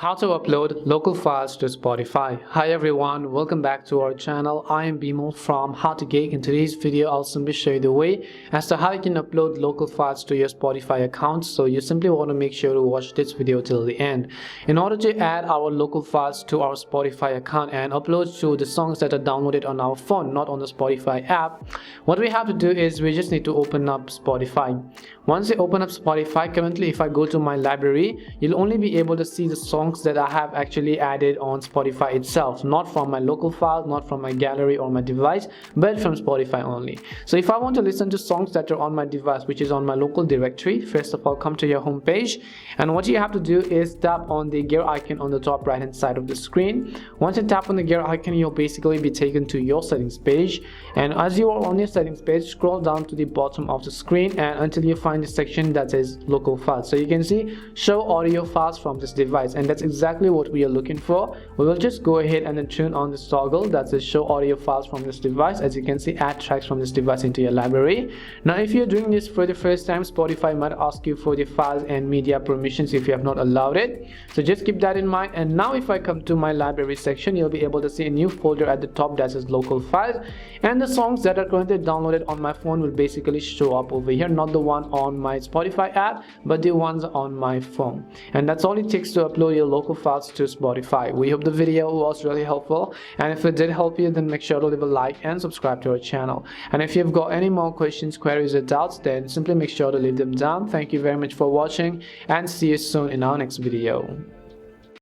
How to upload local files to Spotify. Hi everyone, welcome back to our channel. I am Bimal from How to Geek. In today's video, I'll simply show you the way as to how you can upload local files to your Spotify account. So you simply want to make sure to watch this video till the end. In order to add our local files to our Spotify account and upload to the songs that are downloaded on our phone, not on the Spotify app, what we have to do is we just need to open up Spotify. Once you open up Spotify, currently if I go to my library, you'll only be able to see the songs that I have actually added on Spotify itself, not from my local files, not from my gallery or my device, but from Spotify only. So if I want to listen to songs that are on my device, which is on my local directory, first of all come to your home page, and what you have to do is tap on the gear icon on the top right hand side of the screen. Once you tap on the gear icon, you'll basically be taken to your settings page, and as you are on your settings page, scroll down to the bottom of the screen and until you find the section that says local files. So you can see show audio files from this device, and that's exactly what we are looking for. We will just go ahead and then turn on this toggle that says show audio files from this device. As you can see, add tracks from this device into your library. Now if you're doing this for the first time, Spotify might ask you for the files and media permissions if you have not allowed it, so just keep that in mind. And now if I come to my library section, you'll be able to see a new folder at the top that says local files, and the songs that are currently downloaded on my phone will basically show up over here, not the one on my Spotify app but the ones on my phone. And that's all it takes to upload your local files to Spotify. We hope the video was really helpful, and if it did help you, then make sure to leave a like and subscribe to our channel. And if you've got any more questions, queries or doubts, then simply make sure to leave them down. Thank you very much for watching, and see you soon in our next video.